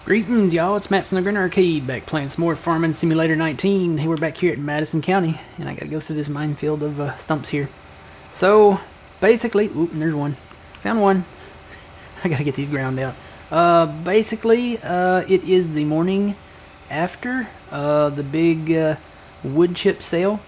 Greetings, y'all. It's Matt from the Grin Arcade, back playing some more Farming Simulator 19. Hey, we're back here at Madison County, and I gotta go through this minefield of stumps here. So, basically, oop, and there's one. Found one. I gotta get these ground out. It is the morning after the big wood chip sale,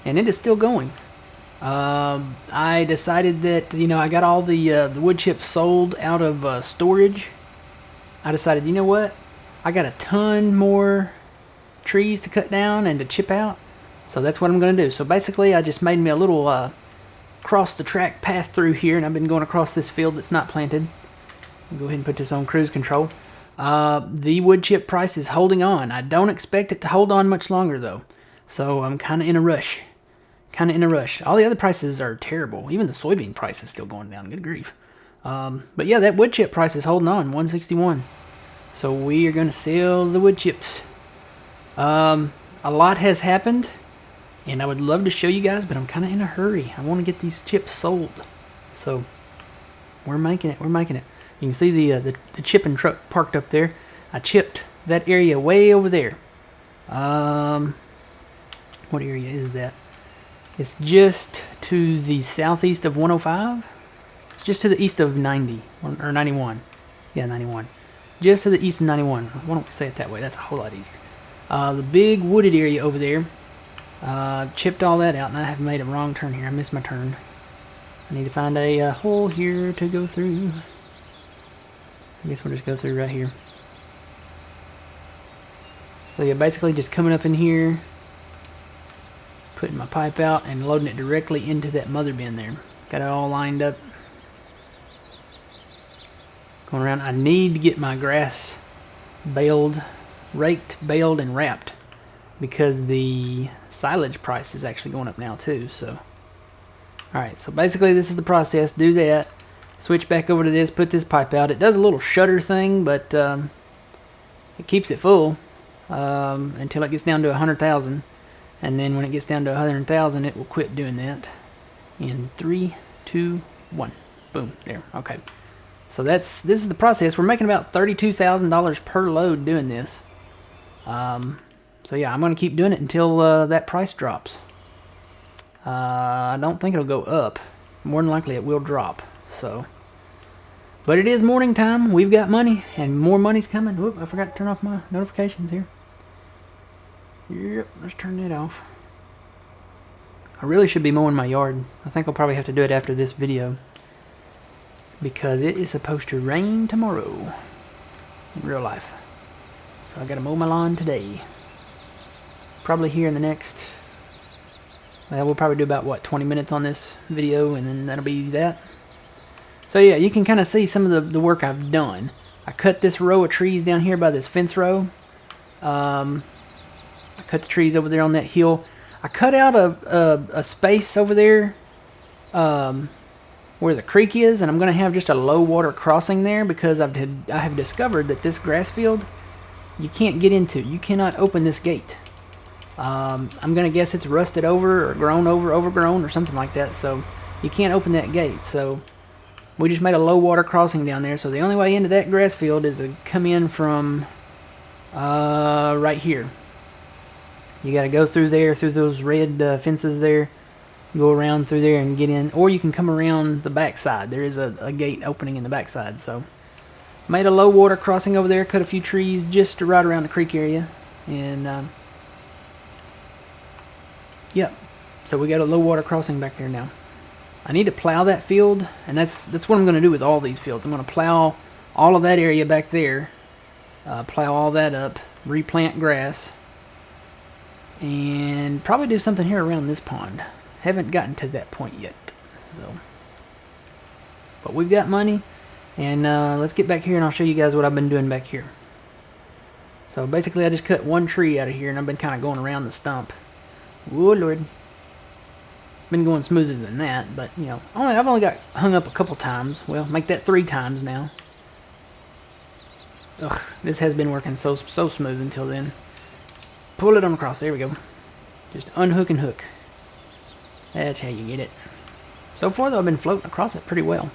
and it is still going. I decided that, I got all the wood chips sold out of storage. I decided, you know what? I got a ton more trees to cut down and to chip out. So that's what I'm going to do. So basically, I just made me a little cross the track path through here. And I've been going across this field that's not planted. I'll go ahead and put this on cruise control. The wood chip price is holding on. I don't expect it to hold on much longer, though. So I'm kind of in a rush. All the other prices are terrible. Even the soybean price is still going down. Good grief. But yeah, that wood chip price is holding on, 161. So we are going to sell the wood chips. A lot has happened, and I would love to show you guys, but I'm kind of in a hurry. I want to get these chips sold. So we're making it. You can see the chipping truck parked up there. I chipped that area way over there. What area is that? It's just to the southeast of 105. It's just to the east of 90, or 91. Yeah, 91. Just to the east of 91. Why don't we say it that way? That's a whole lot easier. The big wooded area over there. Chipped all that out, and I have made a wrong turn here. I missed my turn. I need to find a hole here to go through. I guess we'll just go through right here. So yeah, basically just coming up in here, putting my pipe out, and loading it directly into that mother bin there. Got it all lined up. Going around. I need to get my grass raked, baled, and wrapped, because the silage price is actually going up now too. So, alright, so basically this is the process. Do that, switch back over to this, put this pipe out. It does a little shutter thing, but it keeps it full until it gets down to 100,000, and then when it gets down to 100,000, it will quit doing that. In 3, 2, 1, boom, there. Okay. So this is the process. We're making about $32,000 per load doing this. So yeah, I'm going to keep doing it until that price drops. I don't think it'll go up. More than likely it will drop. So, but it is morning time. We've got money, and more money's coming. Whoop, I forgot to turn off my notifications here. Yep, let's turn that off. I really should be mowing my yard. I think I'll probably have to do it after this video, because it is supposed to rain tomorrow in real life. So I gotta mow my lawn today. Probably here in the next, we'll probably do about, what, 20 minutes on this video, and then that'll be that. So yeah, you can kind of see some of the work I've done. I cut this row of trees down here by this fence row. I cut the trees over there on that hill. I cut out a space over there where the creek is, and I'm going to have just a low water crossing there, because I have discovered that this grass field you can't get into. You cannot open this gate. I'm going to guess it's rusted over or overgrown or something like that, so you can't open that gate. So we just made a low water crossing down there, so the only way into that grass field is to come in from right here. You got to go through there, through those red fences there. Go around through there and get in, or you can come around the backside. There is a gate opening in the backside. So made a low water crossing over there, cut a few trees just right around the creek area, and yep, so we got a low water crossing back there now. I need to plow that field, and that's what I'm going to do with all these fields. I'm going to plow all of that area back there, plow all that up, replant grass, and probably do something here around this pond. Haven't gotten to that point yet, though. But we've got money, and let's get back here and I'll show you guys what I've been doing back here. So basically I just cut one tree out of here, and I've been kind of going around the stump. Oh Lord. It's been going smoother than that, but I've only got hung up a couple times. Well, make that 3 times now. Ugh, this has been working so smooth until then. Pull it on across, there we go. Just unhook and hook. That's how you get it. So far though, I've been floating across it pretty well.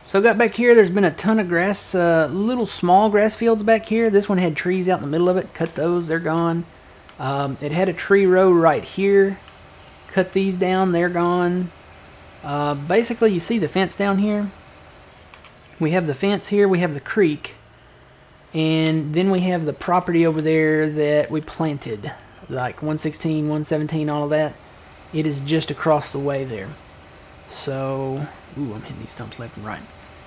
So got back here, there's been a ton of grass, little small grass fields back here. This one had trees out in the middle of it. Cut those, they're gone. It had a tree row right here. Cut these down, they're gone. Basically, you see the fence down here. We have the fence here, we have the creek. And then we have the property over there that we planted. Like 116, 117, all of that. It is just across the way there. So, ooh, I'm hitting these stumps left and right.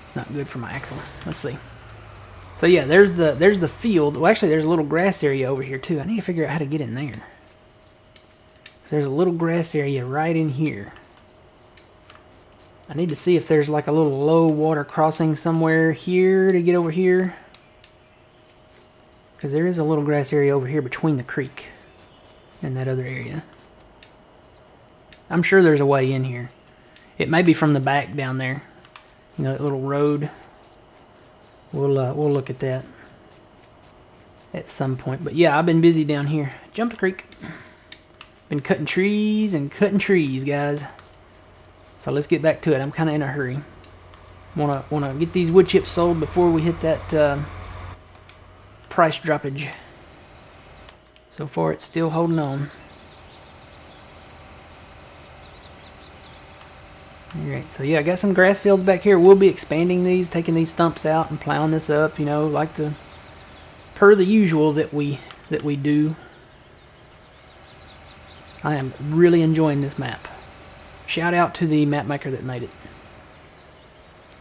It's not good for my axle. Let's see. So yeah, there's the field. Well, actually, there's a little grass area over here too. I need to figure out how to get in there. There's a little grass area right in here. I need to see if there's like a little low water crossing somewhere here to get over here. Because there is a little grass area over here between the creek and that other area. I'm sure there's a way in here. It may be from the back down there. You know, that little road. We'll look at that at some point. But yeah, I've been busy down here. Jump the creek. Been cutting trees and cutting trees, guys. So let's get back to it. I'm kind of in a hurry. Wanna get these wood chips sold before we hit that price droppage. So far, it's still holding on. Alright, so yeah, I got some grass fields back here. We'll be expanding these, taking these stumps out and plowing this up, you know, like per the usual that we do. I am really enjoying this map. Shout out to the map maker that made it.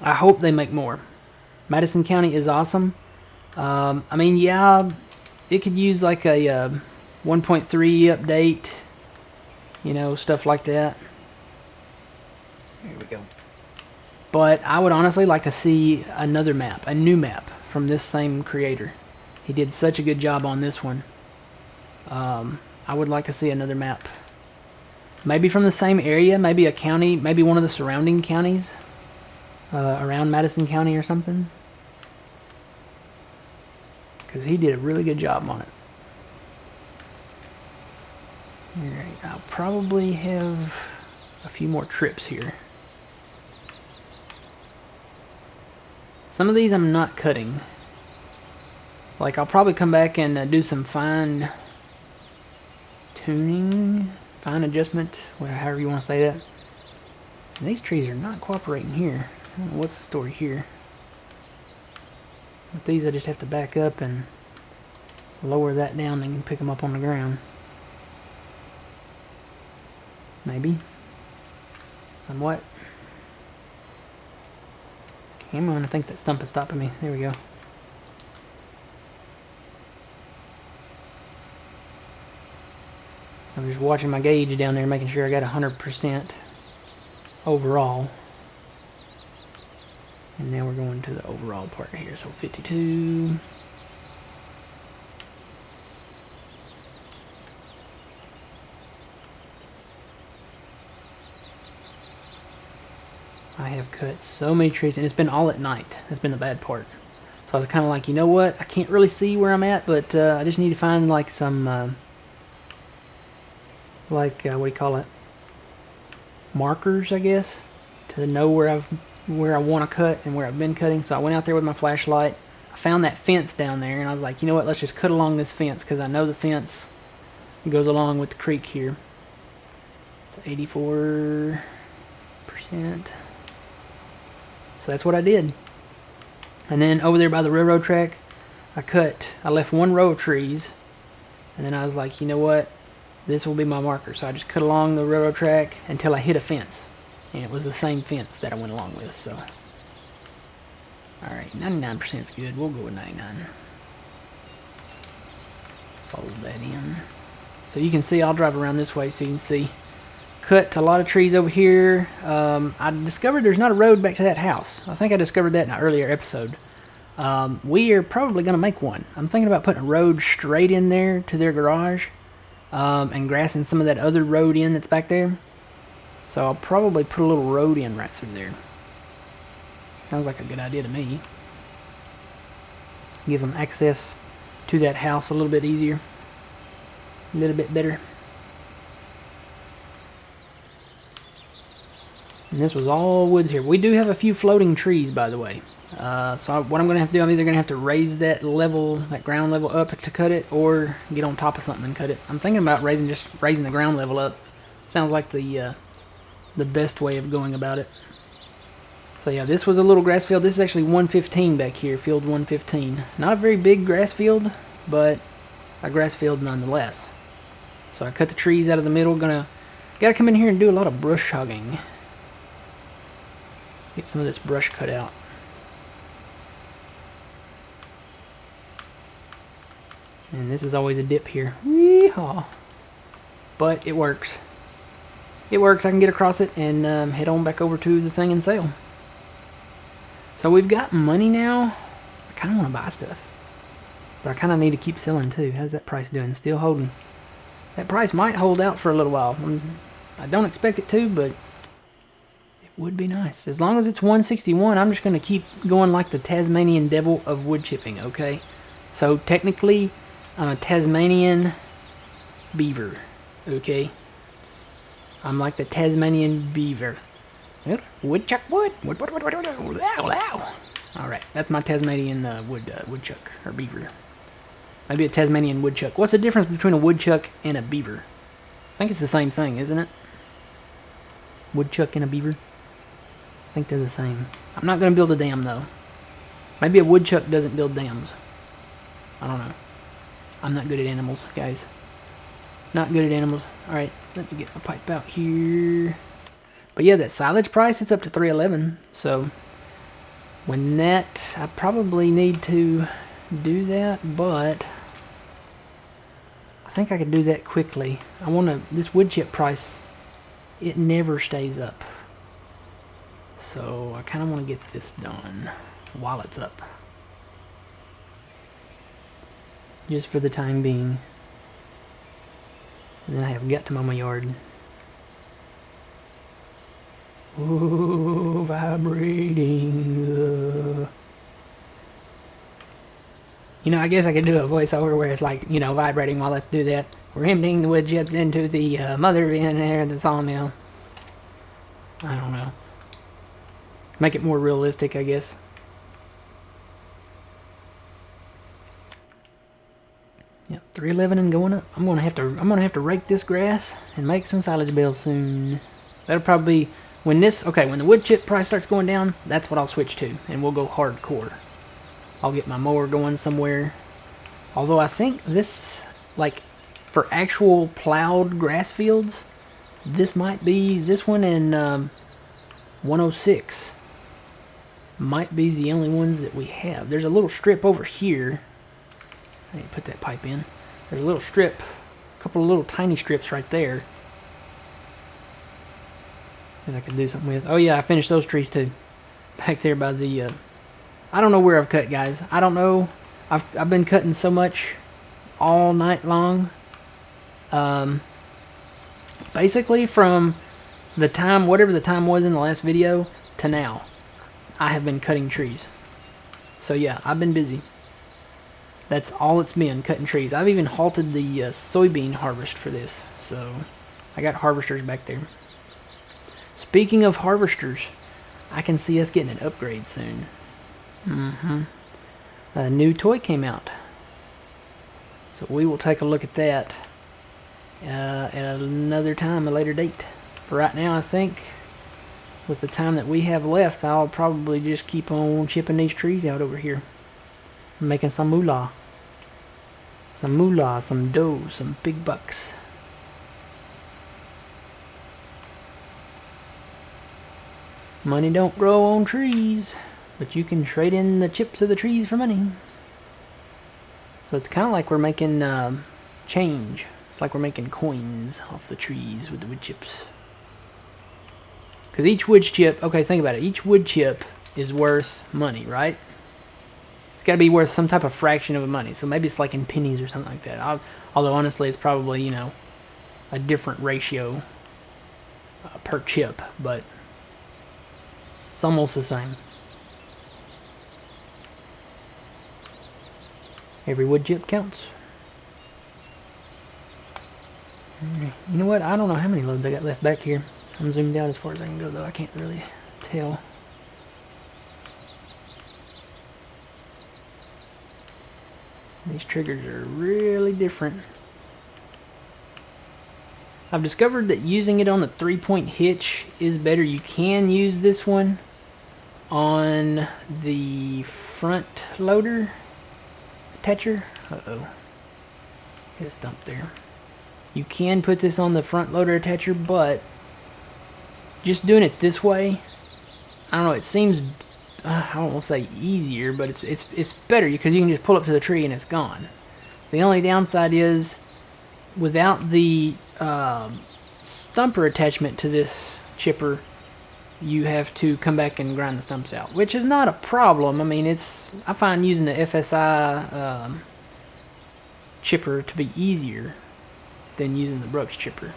I hope they make more. Madison County is awesome. I mean, yeah, it could use like a 1.3 update, you know, stuff like that. Here we go. But I would honestly like to see another map, a new map from this same creator. He did such a good job on this one. I would like to see another map. Maybe from the same area, maybe a county, maybe one of the surrounding counties around Madison County or something. Because he did a really good job on it. Alright, I'll probably have a few more trips here. Some of these I'm not cutting. Like, I'll probably come back and do some fine tuning, fine adjustment, however you want to say that. And these trees are not cooperating here. I don't know what's the story here. With these, I just have to back up and lower that down and pick them up on the ground. Maybe. Somewhat. Come on, I think that stump is stopping me. There we go. So I'm just watching my gauge down there, making sure I got 100% overall. And now we're going to the overall part here. So 52. I have cut so many trees, and it's been all at night. That's been the bad part. So I was kind of like, you know what? I can't really see where I'm at, but I just need to find like some, what do you call it? Markers, I guess, to know where I want to cut and where I've been cutting. So I went out there with my flashlight. I found that fence down there, and I was like, you know what? Let's just cut along this fence because I know the fence goes along with the creek here. It's 84%. So that's what I did. And then over there by the railroad track, I left one row of trees, and then I was like, you know what? This will be my marker. So I just cut along the railroad track until I hit a fence. And it was the same fence that I went along with, so. Alright, 99% is good. We'll go with 99. Fold that in. So you can see, I'll drive around this way so you can see. Cut a lot of trees over here. I discovered there's not a road back to that house. I think I discovered that in an earlier episode. We are probably going to make one. I'm thinking about putting a road straight in there to their garage. And grassing some of that other road in that's back there. So I'll probably put a little road in right through there. Sounds like a good idea to me. Give them access to that house a little bit easier. A little bit better. And this was all woods here. We do have a few floating trees, by the way. What I'm going to have to do, I'm either going to have to raise that level, that ground level up to cut it, or get on top of something and cut it. I'm thinking about just raising the ground level up. Sounds like the best way of going about it. So yeah, this was a little grass field. This is actually 115 back here, field 115. Not a very big grass field, but a grass field nonetheless. So I cut the trees out of the middle. Gotta come in here and do a lot of brush hogging. Get some of this brush cut out. And this is always a dip here. Weehaw. But it works. It works. I can get across it and head on back over to the thing and sail. So we've got money now. I kind of want to buy stuff. But I kind of need to keep selling too. How's that price doing? Still holding. That price might hold out for a little while. I don't expect it to, but it would be nice. As long as it's 161, I'm just going to keep going like the Tasmanian devil of wood chipping, okay? So technically, I'm a Tasmanian beaver, okay? I'm like the Tasmanian beaver. Woodchuck wood. Alright, that's my Tasmanian woodchuck, or beaver. Maybe a Tasmanian woodchuck. What's the difference between a woodchuck and a beaver? I think it's the same thing, isn't it? Woodchuck and a beaver? I think they're the same. I'm not going to build a dam, though. Maybe a woodchuck doesn't build dams. I don't know. I'm not good at animals, guys. Not good at animals. Alright, let me get my pipe out here. But yeah, that silage price, it's up to 311. So, when that, I probably need to do that, but I think I could do that quickly. I want to, this wood chip price, it never stays up. So, I kind of want to get this done while it's up. Just for the time being. And then I have got to mow my yard. Ooh, vibrating. You know, I guess I could do a voiceover where it's like, you know, vibrating while let's do that. We're emptying the wood chips into the mother bin there at the sawmill. I don't know. Make it more realistic, I guess. Yep, 311 and going up. I'm gonna have to rake this grass and make some silage bales soon. That'll probably be when the wood chip price starts going down, that's what I'll switch to, and we'll go hardcore. I'll get my mower going somewhere. Although I think this, like, for actual plowed grass fields, this might be, this one in 106 might be the only ones that we have. There's a little strip over here. I need to put that pipe in. There's a little strip, a couple of little tiny strips right there that I could do something with. Oh yeah, I finished those trees too. Back there by the, I don't know where I've cut, guys. I don't know. I've been cutting so much all night long. Basically from the time, whatever the time was in the last video, to now, I have been cutting trees. So yeah, I've been busy. That's all it's been, cutting trees. I've even halted the soybean harvest for this. So I got harvesters back there. Speaking of harvesters, I can see us getting an upgrade soon. A new toy came out. So we will take a look at that at another time, a later date. For right now, I think with the time that we have left, I'll probably just keep on chipping these trees out over here. Making some moolah. Some moolah, some dough, some big bucks. Money don't grow on trees, but you can trade in the chips of the trees for money. So it's kind of like we're making change. It's like we're making coins off the trees with the wood chips. Because each wood chip, okay, think about it. Each wood chip is worth money, right? It's got to be worth some type of fraction of money. So maybe it's like in pennies or something like that. Although honestly, it's probably, you know, a different ratio per chip, but it's almost the same. Every wood chip counts. You know what? I don't know how many loads I got left back here. I'm zoomed out as far as I can go, though. I can't really tell. These triggers are really different. I've discovered that using it on the 3-point hitch is better. You can use this one on the front loader attacher. Uh-oh. Hit a stump there. You can put this on the front loader attacher, but just doing it this way, I don't know, it seems, I don't want to say easier, but it's better because you can just pull up to the tree and it's gone. The only downside is without the stumper attachment to this chipper, you have to come back and grind the stumps out, which is not a problem. I mean, I find using the FSI chipper to be easier than using the Brooks chipper.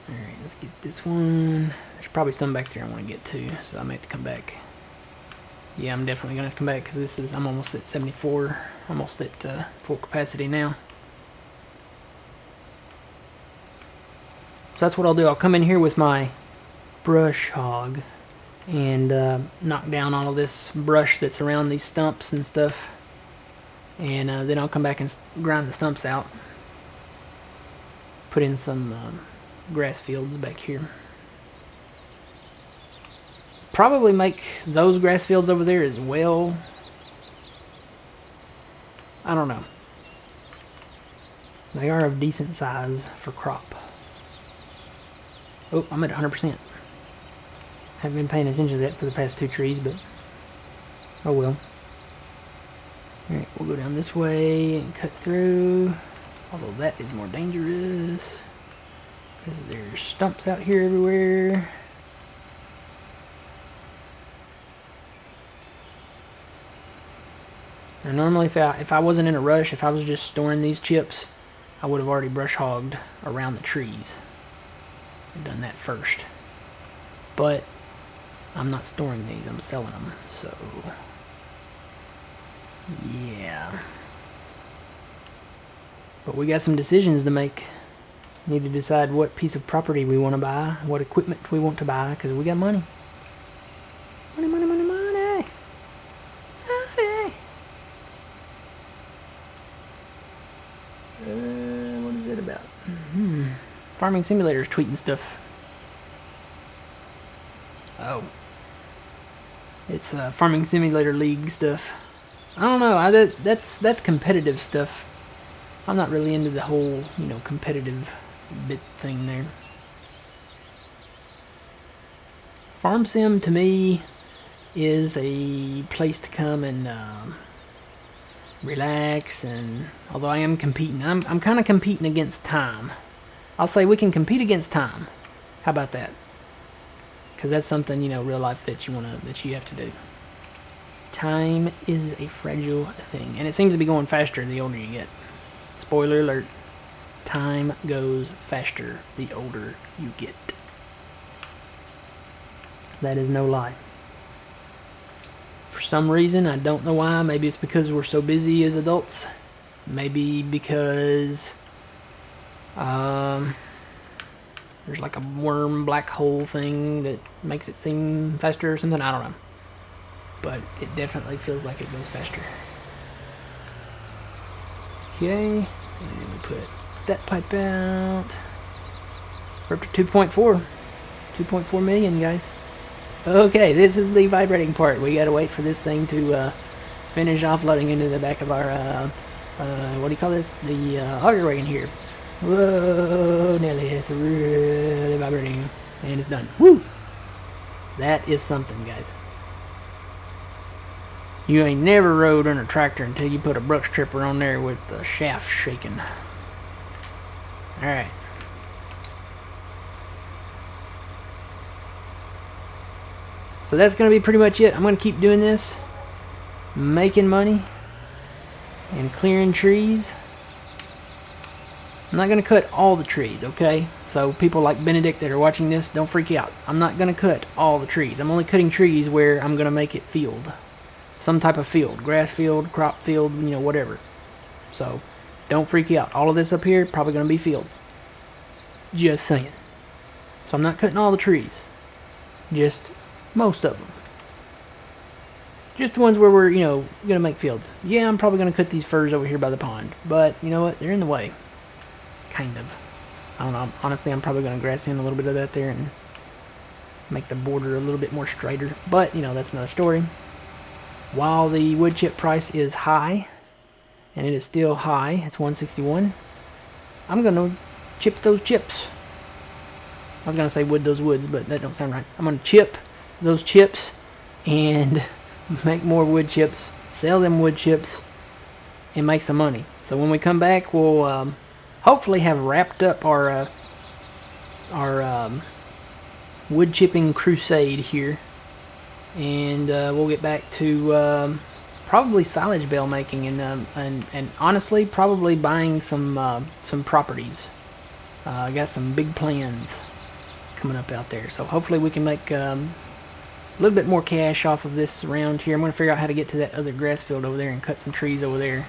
Alright, let's get this one. There's probably some back there I want to get to, so I may have to come back. Yeah, I'm definitely going to have to come back because I'm almost at 74, almost at full capacity now. So that's what I'll do. I'll come in here with my brush hog and knock down all of this brush that's around these stumps and stuff. And then I'll come back and grind the stumps out. Put in some grass fields back here. Probably make those grass fields over there as well. I don't know. They are of decent size for crop. Oh, I'm at 100%. Haven't been paying attention to that for the past 2 trees, but oh well. Alright, we'll go down this way and cut through. Although that is more dangerous because there's stumps out here everywhere. Now normally if I wasn't in a rush, if I was just storing these chips, I would have already brush hogged around the trees. I've done that first. But I'm not storing these, I'm selling them, so yeah. But we got some decisions to make. Need to decide what piece of property we want to buy, what equipment we want to buy, because we got money. Money, money, money, money. Money. What is it about? Farming Simulator's tweeting stuff. Oh. It's Farming Simulator League stuff. I don't know. That's competitive stuff. I'm not really into the whole, competitive bit thing there. Farm Sim to me is a place to come and relax, and although I am competing, I'm kind of competing against time. I'll say we can compete against time. How about that? Because that's something, real life that you have to do. Time is a fragile thing, and it seems to be going faster the older you get. Spoiler alert, time goes faster the older you get. That is no lie. For some reason, I don't know why, maybe it's because we're so busy as adults. Maybe because there's like a worm black hole thing that makes it seem faster or something, I don't know. But it definitely feels like it goes faster. Okay, and then we put that pipe out. We're up to 2.4 million, guys. Okay, this is the vibrating part. We gotta wait for this thing to finish offloading into the back of our what do you call this? The auger wagon here. Whoa, Nelly, it's really vibrating, and it's done. Woo! That is something, guys. You ain't never rode on a tractor until you put a Brooks tripper on there with the shaft shaking. Alright. So that's going to be pretty much it. I'm going to keep doing this. Making money. And clearing trees. I'm not going to cut all the trees, okay? So people like Benedict that are watching this, don't freak out. I'm not going to cut all the trees. I'm only cutting trees where I'm going to make it field. Some type of field. Grass field, crop field, whatever. So, don't freak out. All of this up here, probably going to be field. Just saying. So I'm not cutting all the trees. Just most of them. Just the ones where we're, going to make fields. Yeah, I'm probably going to cut these firs over here by the pond. But, you know what? They're in the way. Kind of. I don't know. Honestly, I'm probably going to grass in a little bit of that there and make the border a little bit more straighter. But, that's another story. While the wood chip price is high, and it is still high, it's 161, I'm going to chip those chips. I was going to say wood those woods, but that don't sound right. I'm going to chip those chips and make more wood chips, sell them wood chips, and make some money. So when we come back, we'll hopefully have wrapped up our wood chipping crusade here, and we'll get back to probably silage bale making and honestly probably buying some properties. I got some big plans coming up out there, so hopefully we can make a little bit more cash off of this around here. I'm going to figure out how to get to that other grass field over there and cut some trees over there,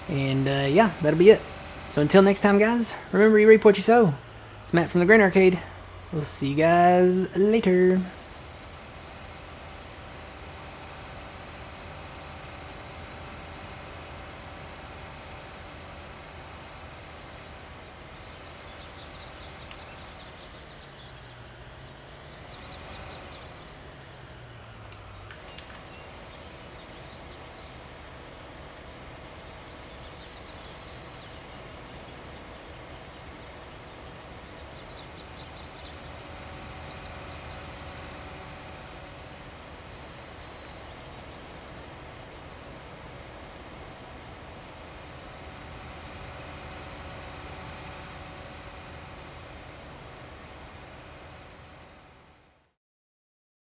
and yeah, that'll be it. So until next time, guys, remember, you reap what you sow. It's Matt from the Grain Arcade. We'll see you guys later.